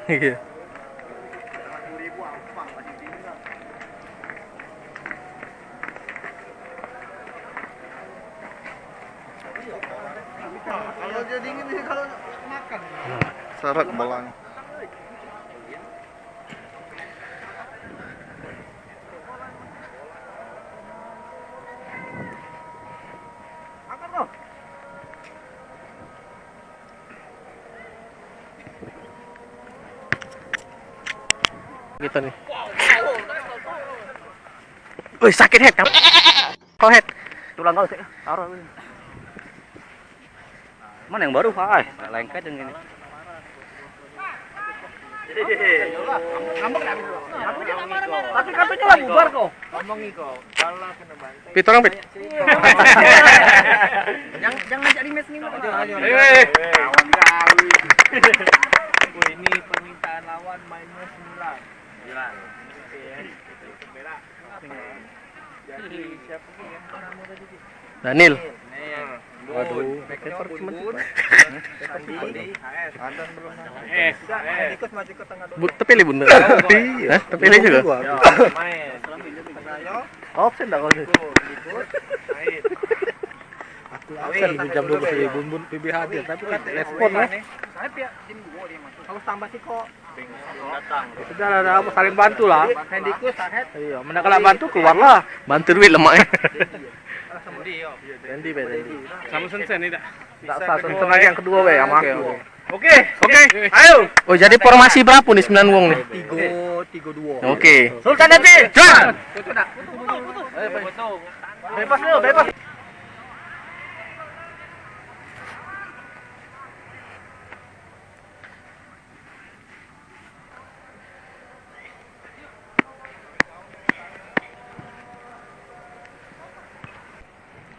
Iya. Kalau dia dingin sih kalau makan. Seret bolang. Makan loh. Gitu nih. Wih, sakit head kamu. Kau head. Tulang kau sih. Taruh ini. Mana yang baru, Pak? Lengket yang ini. Tapi katanya lah bubar kok. Ngomongi kok, kalau kena bantai. Pit orang pit. Jangan jadi mes nih. Kawan kali. Wih, ini permintaan lawan mainnya 9. Jadi siapa sih yang kamu tadi? Daniel. Waduh, Paper cuma Andan belum ikut maju ke tengah dulu. terpilih bunda. Hah? Terpilih juga. Main. Offset dah kau sih. Main. Absen di jam 12 Bun PB hadir tapi kan respon lah. Saya pihak tim gua dia masuk. Harus tambah sih kok. Datang. Sudah ada saling bantu lah. Hendikus sahet. Iya, mana kalau bantu keluarlah. Bantu duit lemaknya. Randy be Randy. Sama Sensen ini dah. Tak sah sensen lagi yang kedua be sama aku. Oke. Ayo. Oh, jadi formasi berapa nih 9 wong nih? 3-2. Oke. Sultan nanti. Jual. Bebas lu, bebas.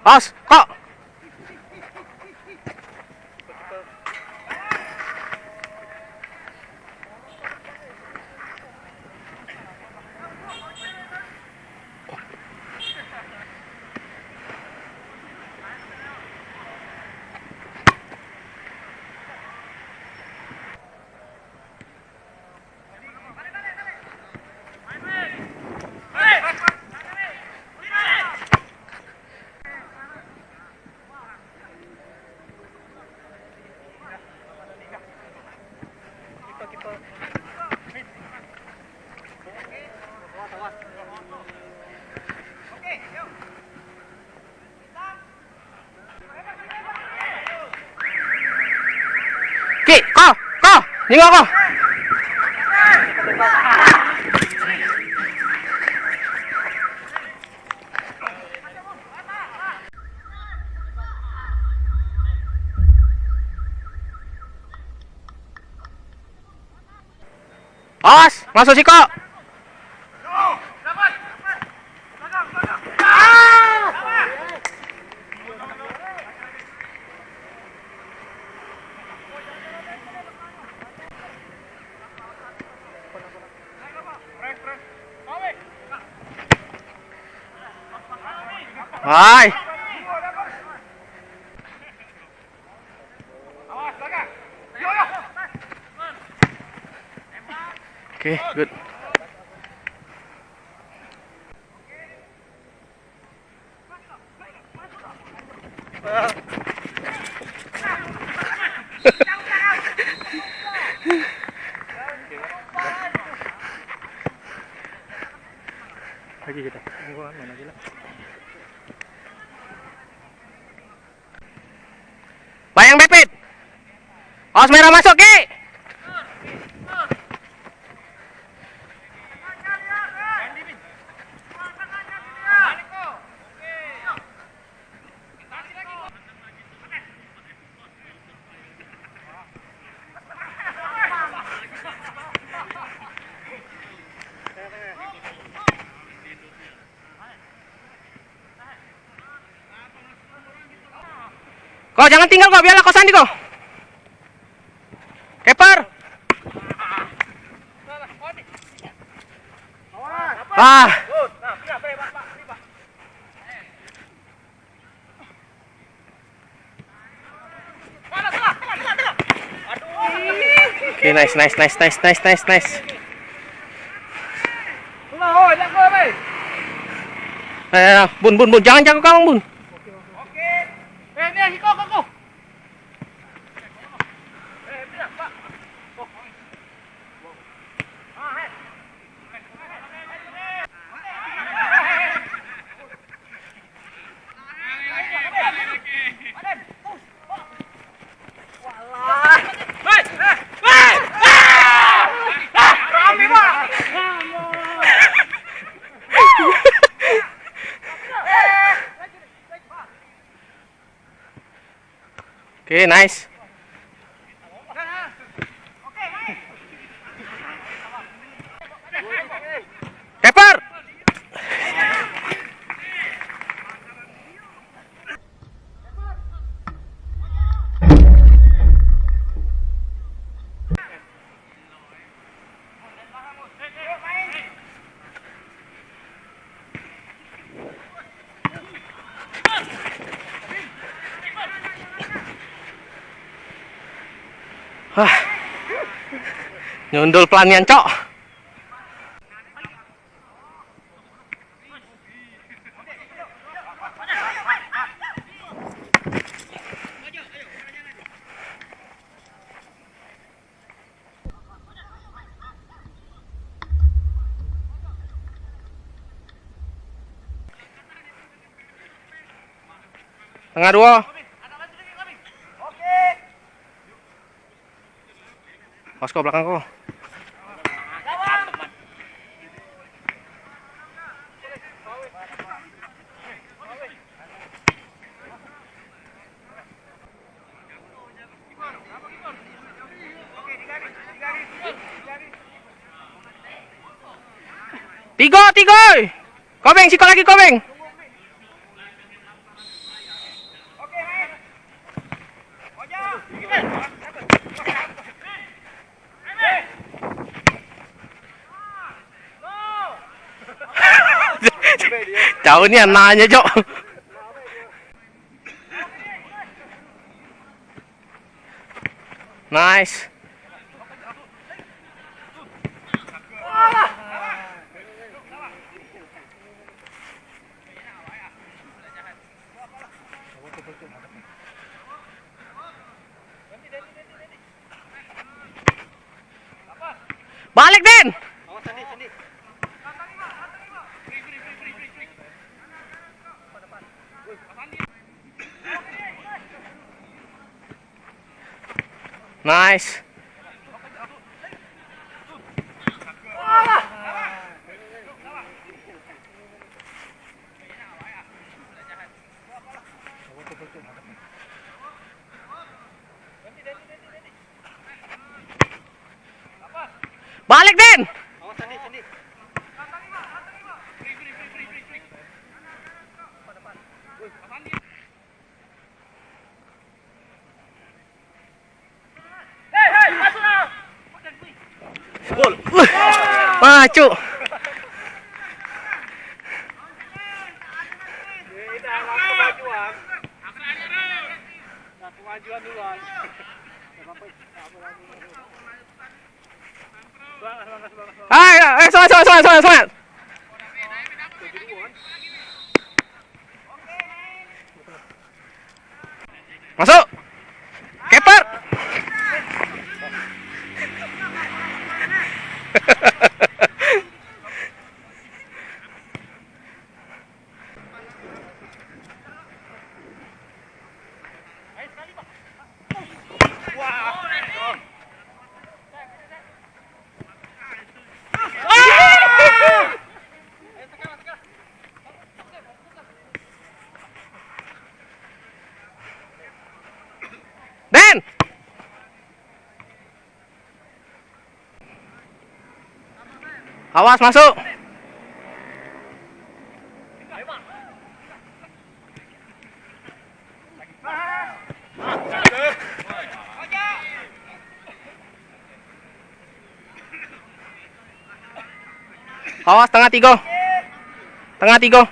Os, kok. Ki, kau, nengok kau. Os, masuk sih kok. Hai. Oke, good. Lagi kita. Mana lagi lah. Bayang Bepit. Os merah masuk, Ki. Kau jangan tinggal kau, biarlah kau sandi kau. Keeper. Ah. Oke, nice. Bun, jangan jago kamu, Bun. Oke, nice. Keeper. Nyundul pelanian, Cok. Tengah 2. Awas kok belakang kok. Tiga. Kobeng, sikol lagi, Kobeng. Jauh nih nanya, Cok. Nice. Balik, Den. Nice. Balik, Den. Maju. Kemajuan duluan. Ayo, semangat. Masuk. Keeper. Den. Awas masuk. Awas tengah 3. Tengah 3.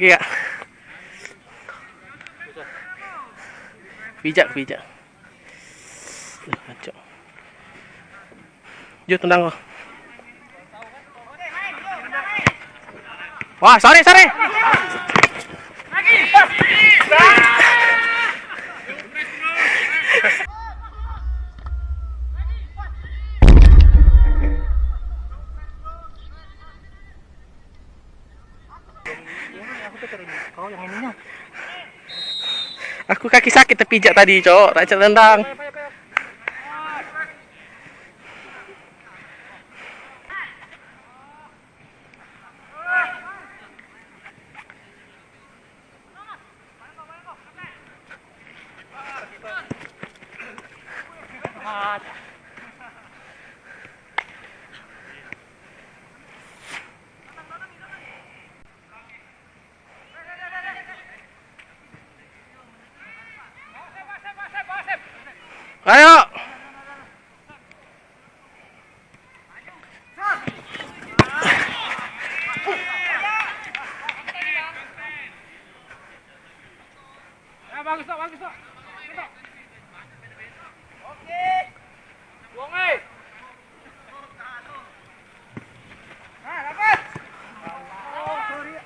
Oke kak. Pijak. Kacau. Jom tendang kau. Wah, sorry. Kau yang ininya. Aku kaki sakit terpijak tadi, cok. Tak tendang. Ayo. Bagus tak. Oke. Buang dapat. Oh, sorry.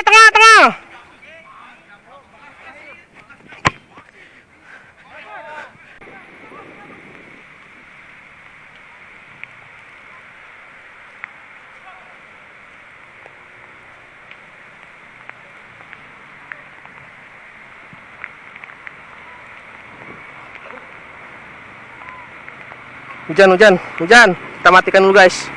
Tengah. Hujan. Kita matikan dulu guys.